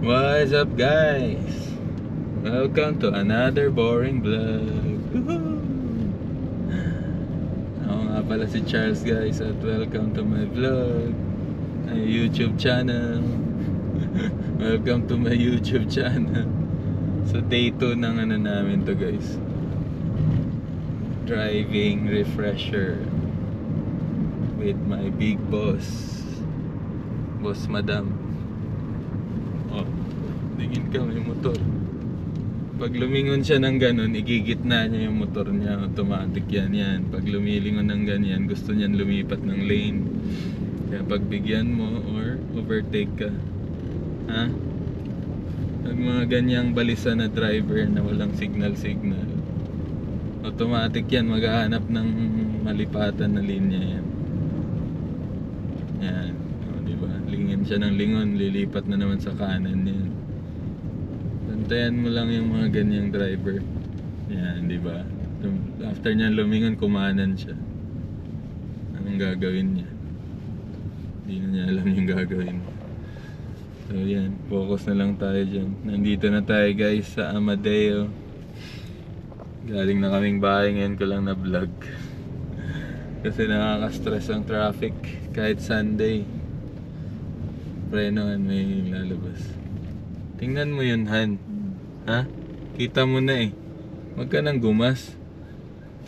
What's up guys? Welcome to another boring vlog. Woohoo! Ako nga pala si Charles guys at welcome to my vlog, my YouTube channel. Welcome to my YouTube channel. So day 2 ng ano namin to guys, driving refresher with my big boss, Boss Madam. Oh, tingin ka, may motor. Pag lumingon siya ng ganun, igigitna niya yung motor niya. Automatic yan. Pag lumilingon ng ganyan, gusto niyan lumipat ng lane. Kaya pagbigyan mo or overtake ka, ha? Pag mga ganyang balisa na driver na walang signal, automatic yan, maghahanap ng malipatan na linya yan. Yan. Diba? Lingin siya ng lingon, lilipat na naman sa kanan yan. Bantayan mo lang yung mga ganyang driver. Yan, diba? After niya lumingon, kumanan siya. Anong gagawin niya? Hindi na niya alam yung gagawin. So yan, focus na lang tayo dyan. Nandito na tayo guys sa Amadeo. Galing na kaming bahay, ngayon ko lang na vlog. Kasi nakaka-stress ang traffic kahit Sunday. Prenohan may lalabas. Tingnan mo yun, Han. Ha? Kita mo na eh. Huwag ka nang gumas.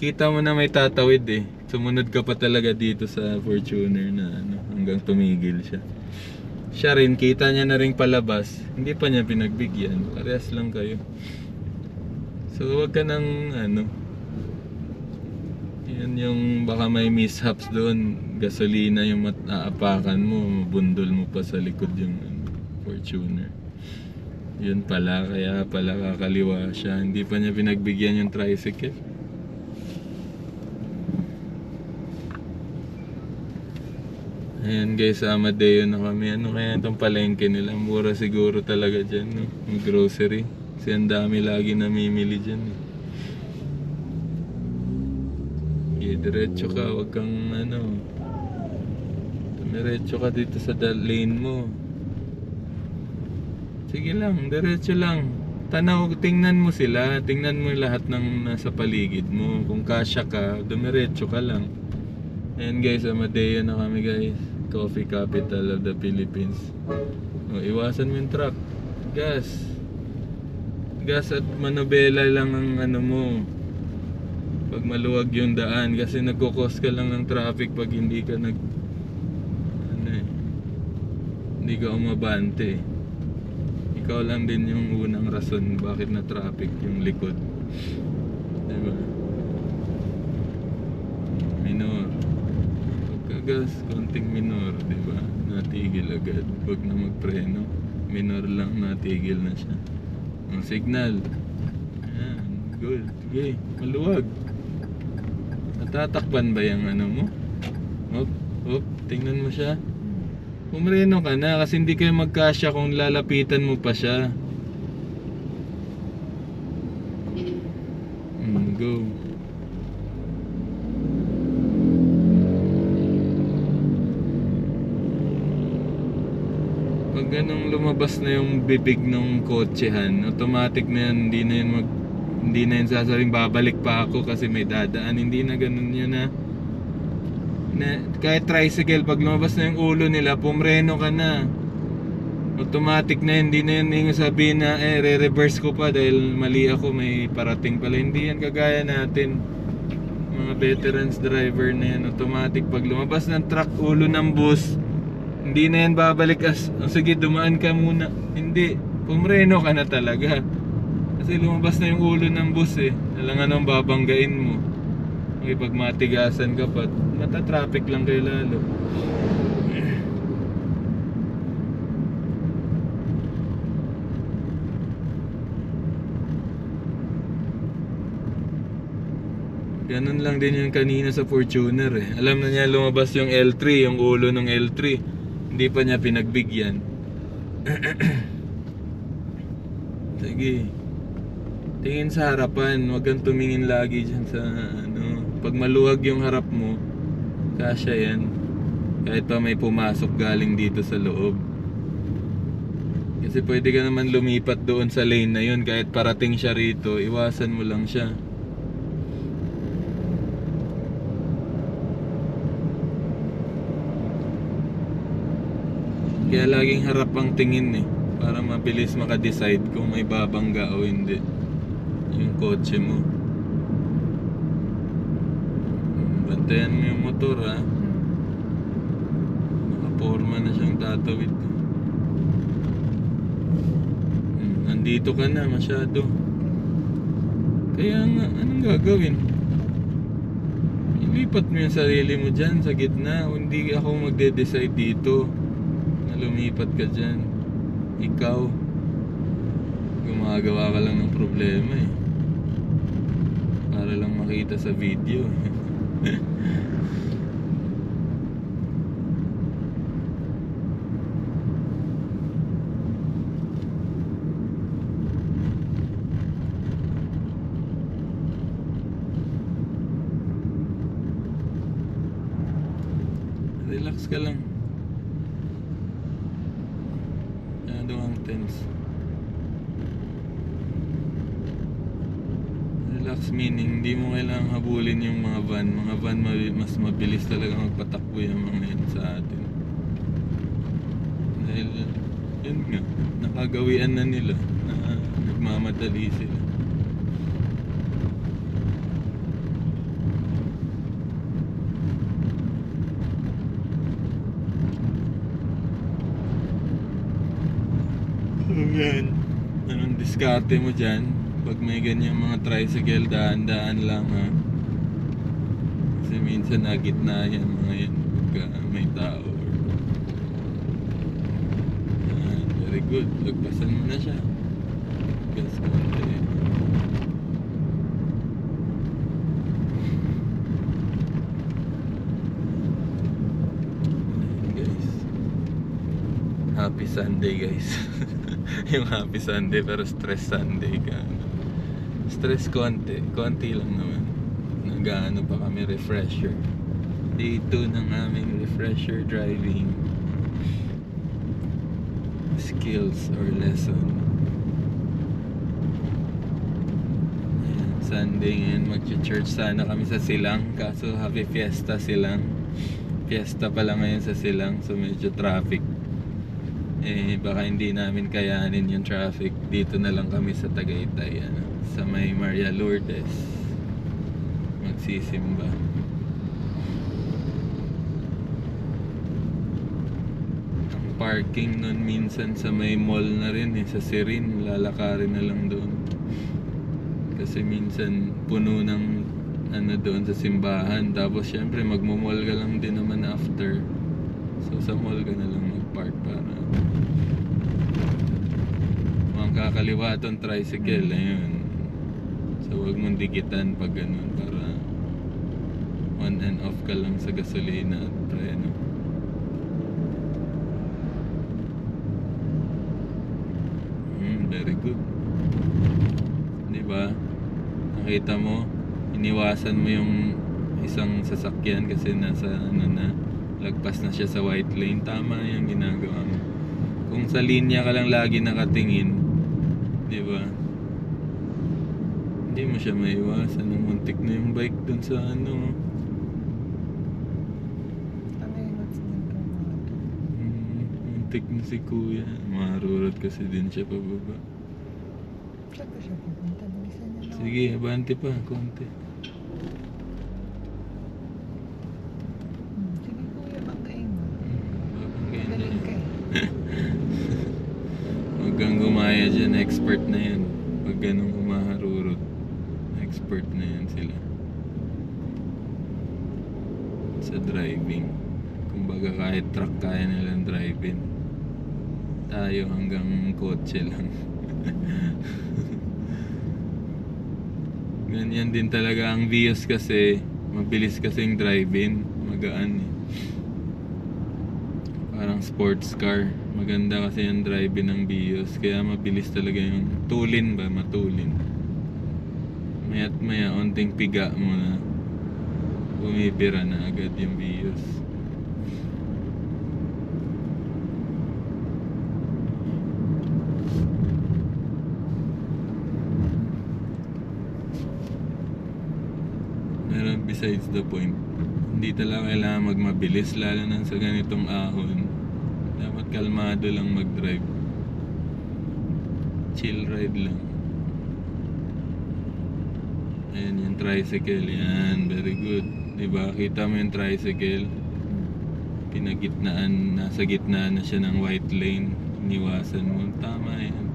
Kita mo na may tatawid eh. Sumunod ka pa talaga dito sa Fortuner na ano, hanggang tumigil siya. Siya rin, kita niya na rin palabas. Hindi pa niya pinagbigyan. Parehas lang kayo. So huwag ka nang ano. Yan yung baka may mishaps doon. Gasolina yung aapakan mo, mabundol mo pa sa likod yung Fortuner. Yun pala, kaya pala kakaliwa siya. Hindi pa niya pinagbigyan yung tricycle. Ayan guys, sa Amadeo na kami. Ano kaya itong palengke nila? Mura siguro talaga dyan, no? Yung grocery. Kasi ang dami lagi namimili dyan, eh. Diretso ka, wag kang ano, diretso ka dito sa lane mo. Sige lang, diretso lang. Tanaw, tingnan mo sila, tingnan mo lahat ng nasa paligid mo. Kung kasya ka, dumiretso ka lang. Ayan guys, Amadeo na kami guys. Coffee capital of the Philippines. O, iwasan mo yung truck. Gas at manobela lang ang ano mo pag maluwag yung daan, kasi nagkukos ka lang ng traffic pag hindi ka hindi ka umabante. Ikaw lang din yung unang rason bakit na traffic yung likod, diba? Minor, pagkagas konting minor, diba? Natigil agad, wag na magpreno. Minor lang, natigil na siya. Ang signal, ayan, good, okay, maluwag. Natatakpan ba yung ano mo? Hop, tingnan mo siya. Pumreno ka na kasi hindi kayo magkasya kung lalapitan mo pa siya. Go. Pag ganong lumabas na yung bibig ng kotsehan, automatic na yan, hindi na yun sasabing babalik pa ako kasi may dadaan. Hindi na ganun yun, na kahit tricycle, pag lumabas na yung ulo nila, pumreno ka na. Automatic na yun, hindi na yun yung sabihin na re-reverse ko pa dahil mali ako, may parating pala. Hindi yan kagaya natin, mga veterans driver na yan. Automatic pag lumabas ng truck, ulo ng bus, hindi na yan babalik sige dumaan ka muna. Hindi, pumreno ka na talaga. Kasi lumabas na yung ulo ng bus eh. Alangan anong babanggain mo. Okay, pag matigasan ka pa, matatraffic lang kayo lalo. Ganun lang din yung kanina sa Fortuner eh. Alam na niya lumabas yung L3, yung ulo ng L3. Hindi pa niya pinagbigyan. Sige. Tingin sa harapan, huwag kang tumingin lagi dyan sa ano. Pag maluwag yung harap mo, kasya yan. Kahit pa may pumasok galing dito sa loob. Kasi pwede ka naman lumipat doon sa lane na yun. Kahit parating siya rito, iwasan mo lang siya. Kaya laging harap ang tingin eh, para mabilis makadecide kung may babangga o hindi yung kotse mo. Bantayan mo yung motor ha. Nakaporma na siyang tatawid. Nandito ka na masyado. Kaya nga, anong gagawin? Ilipat mo yung sarili mo dyan sa gitna. Hindi ako magde-decide dito na lumipat ka dyan. Ikaw, gumagawa ka lang ng problema eh, para lang makita sa video. Relax ka lang. Masyado ang tense. Relax meaning, hindi mo kailangang habulin yung mga van. Mga van mas mabilis talaga magpatakbo yung mga yun sa atin. Dahil, yun nga, nakagawian na nila na nagmamadali sila. Yan. Anong diskarte mo dyan? Pag may ganyan mga tricycle, daan-daan lang ha. Kasi minsan nagitna yan mga yan pagka may tao. Yan, very good. Lagpasan mo na siya. Gas konti. Guys, happy Sunday guys. Yung happy Sunday pero stress Sunday ka. Stress konti lang naman. Nag-ano pa kami, refresher. Day 2 ng aming refresher driving skills or lesson. Ayan, Sunday ngayon mag-church sana kami sa Silang, kaso happy fiesta Silang. Fiesta pala ngayon sa Silang, so medyo traffic. Eh baka hindi namin kayanin yung traffic. Dito na lang kami sa Tagaytay, sa may Maria Lourdes magsisimba. Ang parking nun minsan sa may mall na rin sa Sirin, lalakarin na lang doon kasi minsan puno ng doon sa simbahan. Tapos syempre magmo-mall ka lang din naman after, so sa mall ka na lang mag-park para kakaliwa itong tricycle, ayun. So huwag mong dikitan pag ganun, para on and off ka lang sa gasolina at preno. Very good. Diba? Nakita mo, iniwasan mo yung isang sasakyan kasi nasa lagpas na siya sa white lane. Tama yung ginagawa mo. Kung sa linya ka lang lagi nakatingin, diba? Hindi mo siya maiwasan. Muntik na yung bike dun sa muntik na si kuya. Marurot kasi din siya pababa. Saan ba siya pupunta? Bilisan niya lang. Sige, abante pa, konti. Sige kuya, banggain mo. Babanggain Galing niya. ka eh. Huwag kang gumaya dyan, expert na yan. Pag ganun humaharurot, expert na yan sila sa driving. Kumbaga kahit truck kaya nilang driving, tayo hanggang kotse lang. Ganyan din talaga ang Vios kasi mabilis kasing driving, magaan eh. Parang sports car. Maganda kasi yung driving ng Vios, kaya mabilis talaga yung tulin ba, matulin. Maya't maya, onting piga mo na bumibira na agad yung Vios. besides the point. Hindi talaga kailangan magmabilis, lalo na sa ganitong ahon. Dapat kalmado lang mag-drive. Chill ride lang. Ayan yung tricycle. Yan, very good. Diba? Kita mo yung tricycle. Pinagitnaan, nasa gitnaan na siya ng white lane. Iniwasan mo. Tama yan.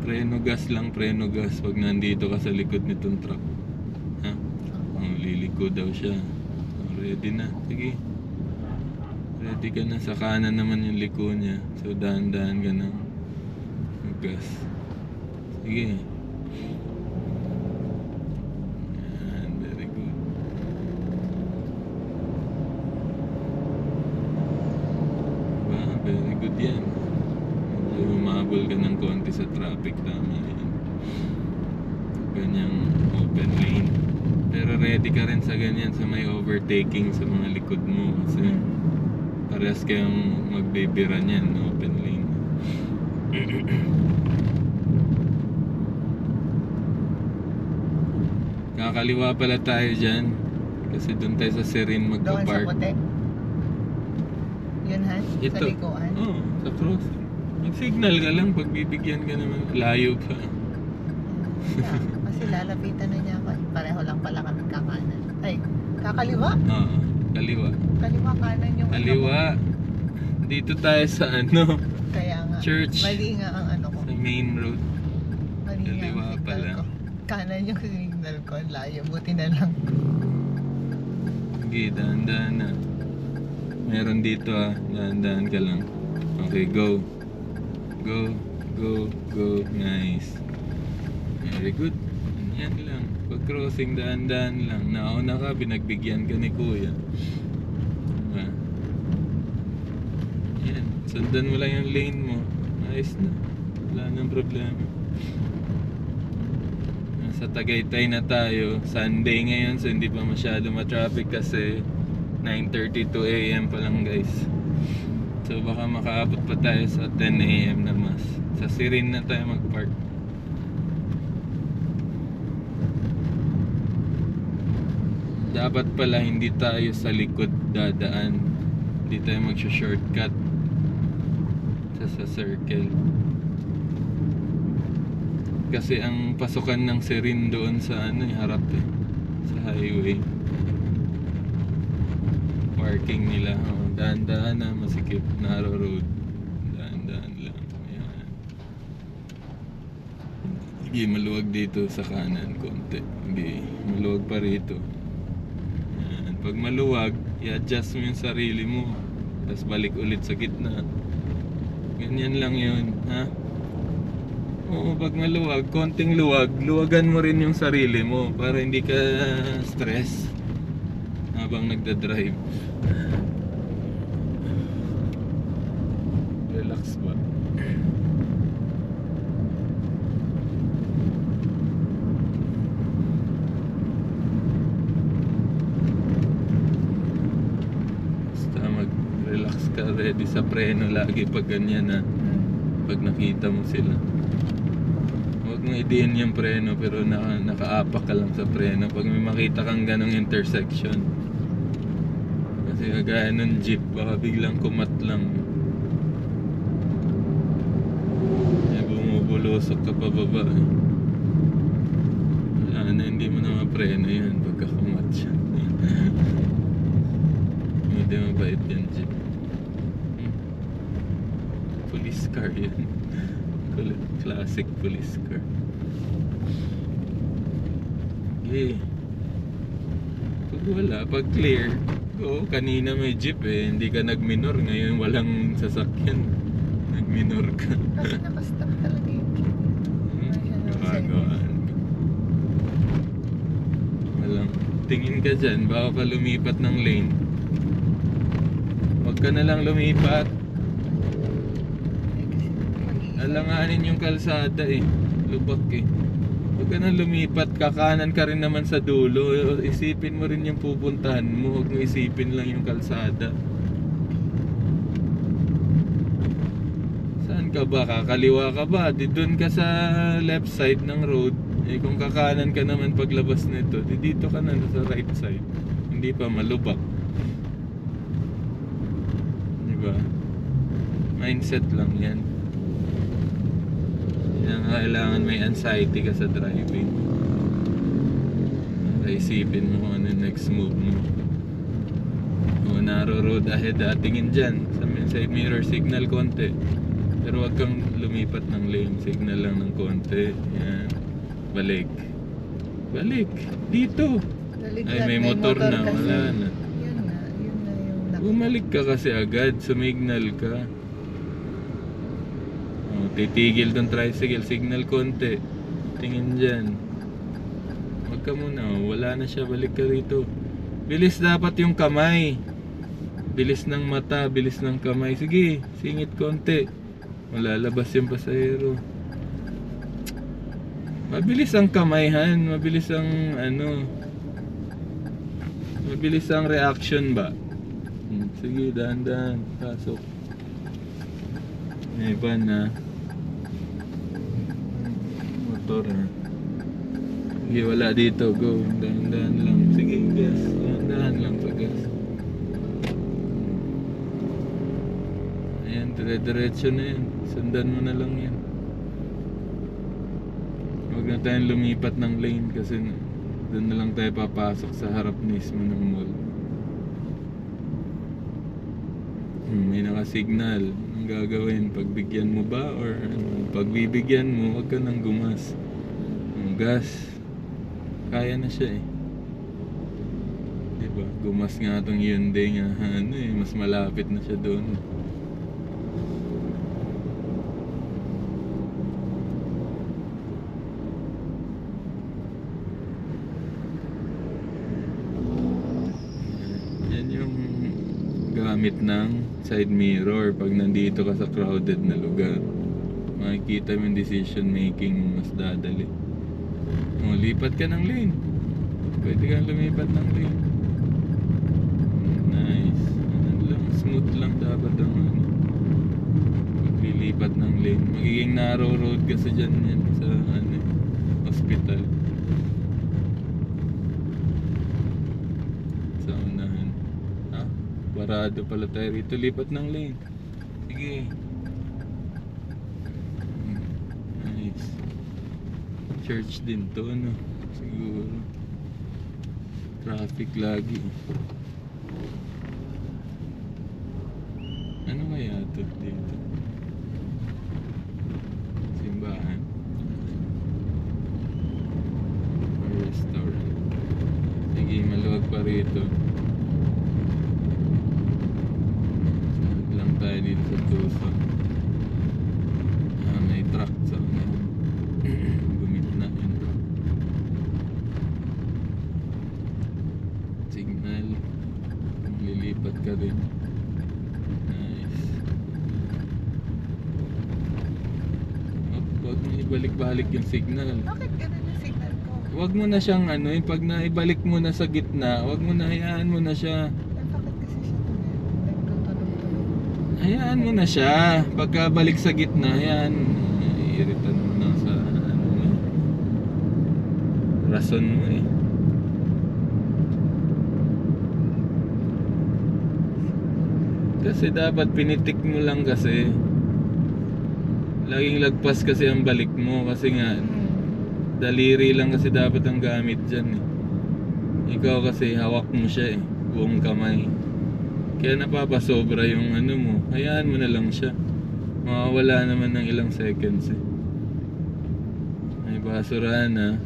Preno gas lang, preno gas. Pag nandito ka sa likod nitong truck. Ha? Oh, liliko daw siya. Oh, ready na. Sige. Ready ka na. Sa kanan naman yung liko niya. So dahan-dahan ka na. Gas. Sige. Yan, very good. Diba? Very good yan. Medyo humabol ka ng konti sa traffic. Tama yan. Ganyang open lane. Pero ready ka rin sa ganyan sa may overtaking sa mga likod mo. Kasi parehas kayong magbibiran yan, open lane. Kakaliwa pala tayo dyan. Kasi doon tayo sa Serin Doon sa magpa-park. puti. Yun ha? Sa Ito. likuan. Oo, sa crossing. Mag-signal ka lang pag bibigyan ka naman. Layo pa. Yeah, kasi lalapitan na niya ako. Pareho lang pala kami kakanan. Ay, kakaliwa? Oo, kaliwa. Kaliwa kanan yung Kaliwa. Dito tayo sa ano, Kaya nga. Church. Mali nga ang ano ko. sa main road. Mali nga Kaliwa ang signal pala. ko. Kanan yung signal ko. Ang layo. Buti na lang. Sige, dahan-dahan na. Meron dito ah, dahan-dahan ka lang. Okay, go. Go, go, go. Nice. Very good. Yan lang. Pag crossing, dahan-dahan lang. Nauna ka, binagbigyan ka ni kuya. Diba? Yan. Sundan mo lang yung lane mo. Ayos na. Wala nang problema. Nasa Tagaytay na tayo. Sunday ngayon, so hindi pa masyado ma-traffic kasi 9:32 AM pa lang guys. So baka makaabot pa tayo sa 10 AM na mas. Sa Sirin na tayo mag-park. Dapat pala hindi tayo sa likod dadaan. Hindi tayo mag-shortcut sa circle. Kasi ang pasukan ng Sirin doon sa ano, harap eh. Sa highway. Parking nila. Oh, dahan-dahan na, masikip. Narrow road. Dahan-dahan lang. Ayan. Sige, maluwag dito sa kanan konti. Sige, maluwag pa rito. Ayan. Pag maluwag, i-adjust mo yung sarili mo. Tapos balik ulit sa gitna. Ganyan lang yun, ha? Oo, pag maluwag, konting luwag, luwagan mo rin yung sarili mo para hindi ka stress habang nagda-drive. Relax ba? Basta mag-relax ka, ready sa preno lagi pag ganyan na. Pag nakita mo sila, huwag mo idiin yung preno pero nakaapak ka lang sa preno pag may makita kang ganong intersection. Kasi kagaya ng jeep, baka biglang kumat lang. Eh, bumubulusok ka pababa eh. Wala na, hindi mo na mapreno yan pagka kumat siya. Hindi mabait yan jeep. Police car yan. Classic police car. Okay. Pag wala, pag clear, go. Kanina may jeep eh, hindi ka nag-minor. Ngayon walang sasakyan. Nag-minor ka. Kasi nakastop talaga yung jeep. Gawaan. Walang. Tingin ka dyan, baka pa lumipat ng lane. Huwag ka na lang lumipat. Alanganin yung kalsada eh. Lubak eh. Huwag ka na lumipat, kakanan ka rin naman sa dulo. Isipin mo rin yung pupuntahan mo. Huwag mo isipin lang yung kalsada. Saan ka ba? Kakaliwa ka ba? Di doon ka sa left side ng road. Eh kung kakanan ka naman paglabas nito, di dito ka na sa right side. Hindi pa malubak. Di ba? Mindset lang yan. Yan ang kailangan may anxiety ka sa driving. Isipin mo kung ano yung next move mo. Kung narrow road ahead, tingin dyan sa mirror signal konti. Pero wag kang lumipat ng lane, signal lang ng konti. Yan. Balik. Balik. Dito. Ay, may motor na. kasi. Wala na. Yun na yung Bumalik ka kasi agad. Sumignal ka. Oh, titigil tong tricycle. Signal konti. Tingin dyan. Wag ka muna. Wala na siya. Balik ka rito. Bilis dapat yung kamay. Bilis ng mata. Bilis ng kamay. Sige. Singit konti. Malalabas yung pasahero. Mabilis ang kamayhan, mabilis ang mabilis ang reaction ba? Sige, dahan-dahan, pasok. May van na. Motor na. Sige, wala dito, go. Dahan-dahan lang. Sige, gas. Dahan-dahan lang sa gas. Ayan, dire-diretso na yan. Sundan mo na lang yan. Huwag na tayong lumipat ng lane kasi doon na lang tayo papasok sa harap mismo ng mall. May nakasignal. Ang gagawin, pagbigyan mo ba or pagbibigyan mo, huwag ka nang gumas. Ang gas, kaya na siya eh. Diba? Gumas nga itong Hyundai nga, mas malapit na siya doon. Gamit ng side mirror pag nandito ka sa crowded na lugar, makikita mo yung decision making mo mas dadali. Lipat ka ng lane, pwede kang lumipat ng lane. Nice. Lang, smooth lang dapat ang paglilipat ng lane. Magiging narrow road kasi dyan yan sa hospital. Parado pala tayo rito. Lipat ng lane. Sige. Nice. Church din to, no? Siguro. Traffic lagi. Ano kaya to dito? Simbahan. Or restaurant. Sige, maluwag pa rito. Tayo dito sa Tuso. May truck sa gumit na yung truck. Signal. Lilipat ka rin. Nice. Huwag mo ibalik-balik yung signal. Bakit ganun yung signal ko? Huwag mo na siyang pag naibalik mo na sa gitna, huwag mo na, hayaan mo na siya. Hayaan mo na siya. Pagkabalik sa gitna, hayaan. Iirita naman lang sa rason mo eh. Kasi dapat pinitik mo lang kasi. Laging lagpas kasi ang balik mo. Kasi nga, daliri lang kasi dapat ang gamit dyan eh. Ikaw kasi hawak mo siya eh. Buong kamay. Kaya napapasobra yung mo. Hayaan mo na lang siya. Mawawala naman ng ilang seconds eh. May basura na.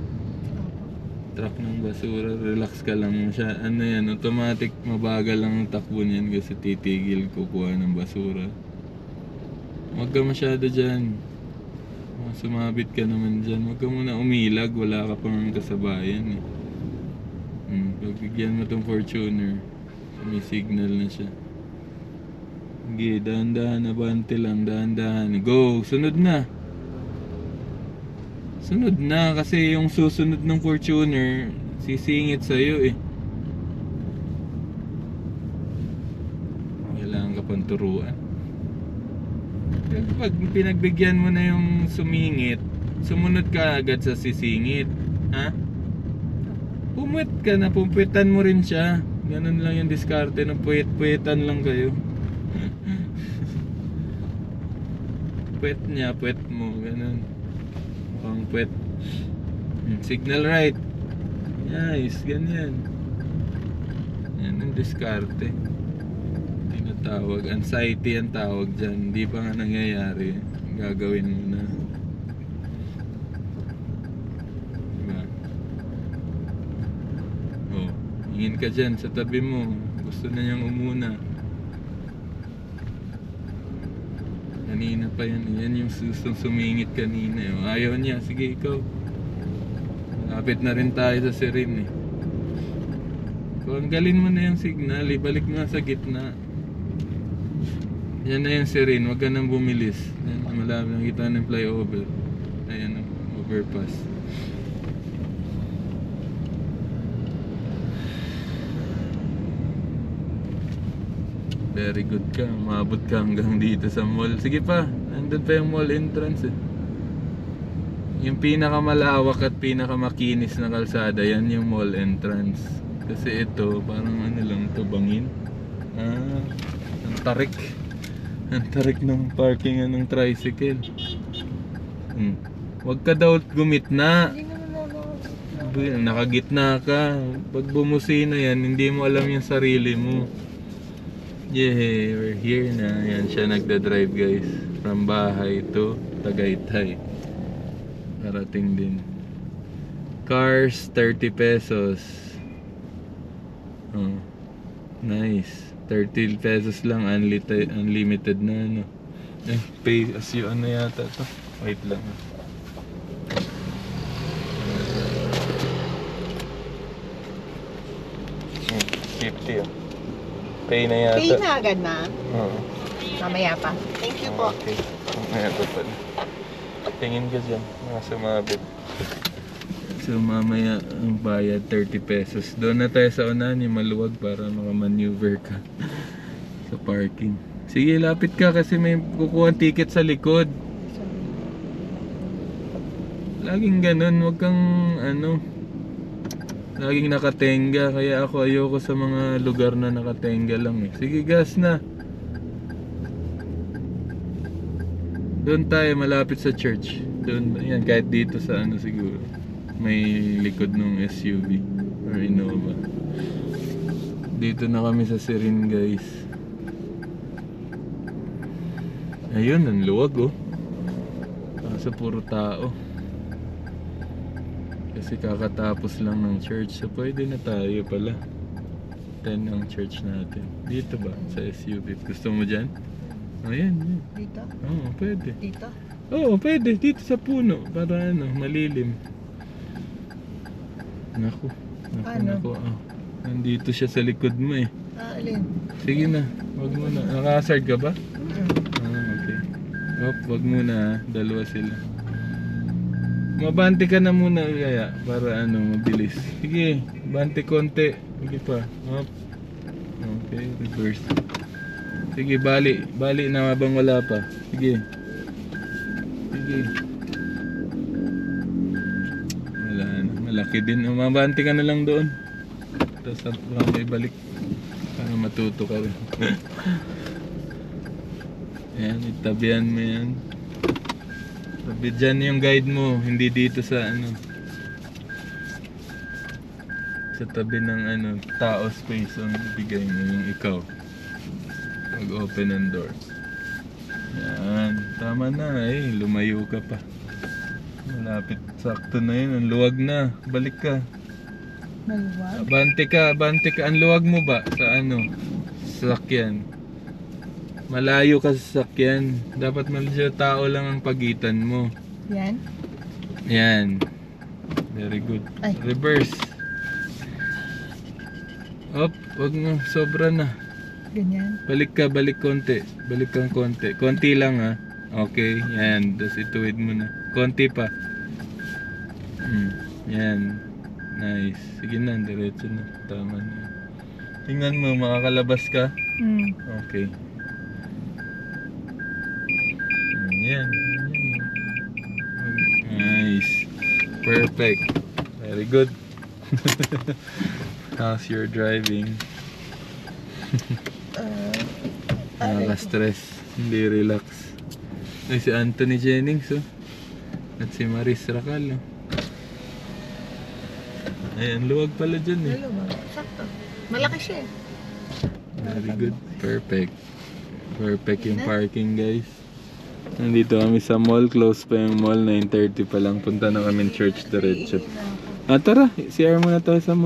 Truck ng basura. Relax ka lang siya. Yan, automatic mabagal lang ang takbo niyan kasi titigil kukuha ng basura. Huwag ka masyado dyan. Sumabit ka naman dyan. Huwag ka muna umilag. Wala ka pang kasabayan eh. Pagbigyan mo tong Fortuner. May signal na siya. Sige, dahan-dahan, abante lang, dahan-dahan. Go, sunod na. Sunod na kasi yung susunod ng Fortuner sisingit sa'yo eh. Kailangan ka pang turuan. Pag pinagbigyan mo na yung sumingit, sumunod ka agad sa sisingit. Ha? Pumuwit ka na, pumpuwitan mo rin siya. Ganun lang yung diskarte ng puwit-puwitan lang kayo. Puwit niya, puwit mo, ganun. Mukhang puwit. Signal right. Nice, ganyan. Yan ang diskarte. Tinatawag, anxiety ang tawag dyan. Hindi pa nga nangyayari. Gagawin mo na. Diba? Oh, hingin ka dyan sa tabi mo. Gusto na niyang umuna. Kanina pa yan. Yan yung sumingit kanina. Ayaw niya. Sige, ikaw. Lapit na rin tayo sa Serene eh. Tanggalin mo na yung signal. Ibalik mo na sa gitna. Yan na yung Serene. Huwag ka nang bumilis. Yan, malami nakita ng flyover. Ayan ang overpass. Very good ka. Maabot ka hanggang dito sa mall. Sige pa. Nandun pa yung mall entrance eh. Yung pinakamalawak at pinakamakinis na kalsada, yan yung mall entrance. Kasi ito, parang ano lang ito, bangin. Ang tarik. Ang tarik ng parking ng tricycle. Huwag ka daw gumitna. Hindi naman ako. Nakagitna ka. Pag bumusina yan, hindi mo alam yung sarili mo. Yeah, we're here na. Yan siya nagda-drive guys. From bahay to Tagaytay. Karating din. Cars, 30 pesos. Oh, nice. 30 pesos lang, unlimited na ano. Pay as you ano yata to. Wait lang. Oh, 50 ah. Pay na yata. Pay na agad na. Oo. Mamaya pa. Thank you po. Okay. Mamaya pa pala. Tingin ka dyan, mga sumabit. So mamaya ang bayad 30 pesos. Doon na tayo sa unahan, yung maluwag para makamaneuver ka sa parking. Sige, lapit ka kasi may kukuha ticket sa likod. Laging ganun, wag kang ano, laging nakatenga. Kaya ako ayoko sa mga lugar na nakatenga lang eh. Sige, gas na. Doon tayo malapit sa church. Doon, yan, kahit dito sa ano siguro. May likod ng SUV or Innova. Dito na kami sa Serene guys. Ayun, ang luwag oh. Kaso puro tao. Kasi kakatapos lang ng church. So pwede na tayo pala. 10 ang church natin. Dito ba? Sa SUV. Gusto mo dyan? Ayan, yan. Dito? Oo, pwede. Dito? Oo, pwede. Dito sa puno. Para ano, malilim. Naku. Naku. Oh. Nandito siya sa likod mo eh. Alin? Sige na. Wag mo na. Naka-hazard ka ba? Okay. Wag muna ha. Dalawa sila. Mabante ka na muna kaya. Para ano, mabilis. Sige. Bante konti. Sige pa. Okay, reverse. Sige, bali. Bali na habang wala pa. Sige. Sige. Wala na. Malaki din. Mabante ka na lang doon. Tapos may balik. Para matuto ka rin. Ayan, itabihan mo yan. Tabi dyan yung guide mo. Hindi dito sa ano. Sa tabi ng ano, tao space ang bigay mo yung ikaw. Mag-open ang door. Yan. Tama na eh. Lumayo ka pa. Malapit. Sakto na yun. Ang luwag na. Balik ka. Maluwag? Bante ka. Bante ka. Ang luwag mo ba? Sa ano? Sa sakyan. Malayo ka sa sakyan. Dapat malasya tao lang ang pagitan mo. Yan? Yan. Very good. Ay. Reverse. Op. Wag mo. Sobra na. Ganyan? Balik ka, balik konti. Balik kang konti. Konti lang ha. Okay, yan. Tapos ituwid mo na. Konti pa. Yan. Nice. Sige na, diretso na. Tama na yan. Tingnan mo, makakalabas ka. Okay. Yan. Yan. Perfect. Very good. How's your driving? Nakaka-stress. Hindi relax. Ay, si Anthony Jennings, oh. At si Maris Racal, oh. Ay, ang luwag pala dyan, eh. Sakto. Malaki siya eh. Very good. Perfect. Perfect yung parking, guys. Nandito kami sa mall. Close pa yung mall. 9:30 pa lang. Punta na kami church diretso. Tara. CR muna tayo sa mall.